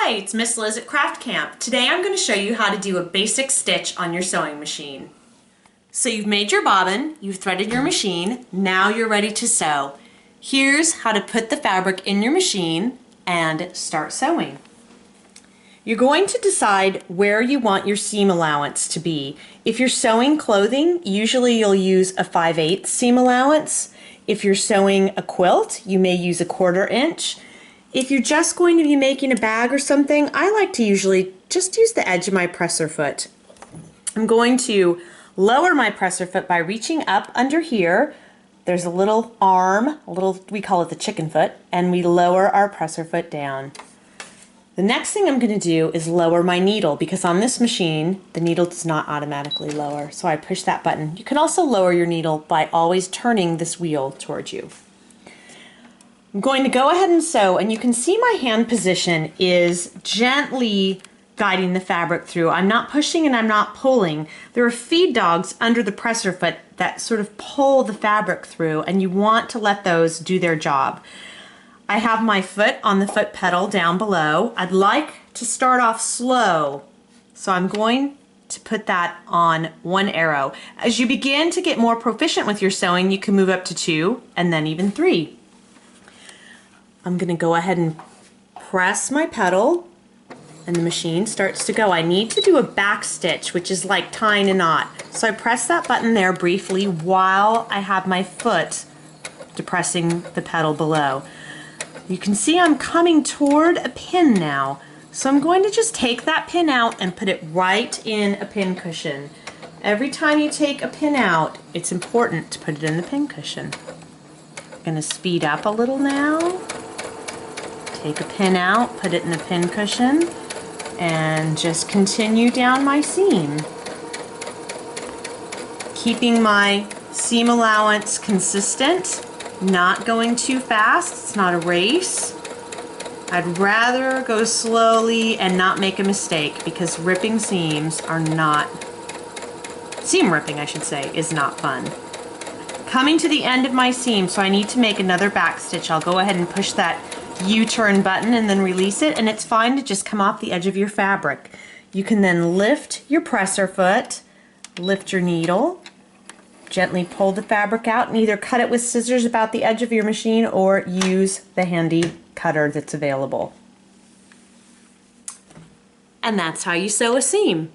Hi, it's Miss Liz at Craft Camp. Today I'm going to show you how to do a basic stitch on your sewing machine. So you've made your bobbin, you've threaded your machine, now you're ready to sew. Here's how to put the fabric in your machine and start sewing. You're going to decide where you want your seam allowance to be. If you're sewing clothing, usually you'll use a 5/8 seam allowance. If you're sewing a quilt, you may use a 1/4 inch. If you're just going to be making a bag or something, I like to usually just use the edge of my presser foot. I'm going to lower my presser foot by reaching up under here. There's a little arm, we call it the chicken foot, and we lower our presser foot down. The next thing I'm going to do is lower my needle, because on this machine the needle does not automatically lower, so I push that button. You can also lower your needle by always turning this wheel towards you. I'm going to go ahead and sew, and you can see my hand position is gently guiding the fabric through. I'm not pushing and I'm not pulling. There are feed dogs under the presser foot that sort of pull the fabric through, and you want to let those do their job. I have my foot on the foot pedal down below. I'd like to start off slow, so I'm going to put that on 1 arrow. As you begin to get more proficient with your sewing, you can move up to 2 and then even 3. I'm going to go ahead and press my pedal and the machine starts to go. I need to do a back stitch, which is like tying a knot. So I press that button there briefly while I have my foot depressing the pedal below. You can see I'm coming toward a pin now. So I'm going to just take that pin out and put it right in a pin cushion. Every time you take a pin out, it's important to put it in the pin cushion. I'm going to speed up a little now. Take a pin out, put it in the pin cushion, and just continue down my seam. Keeping my seam allowance consistent, not going too fast. It's not a race. I'd rather go slowly and not make a mistake, because ripping seams are not, seam ripping I should say, is not fun. Coming to the end of my seam, so I need to make another back stitch. I'll go ahead and push that U-turn button and then release it, and it's fine to just come off the edge of your fabric. You can then lift your presser foot, lift your needle, gently pull the fabric out, and either cut it with scissors about the edge of your machine or use the handy cutter that's available. And that's how you sew a seam.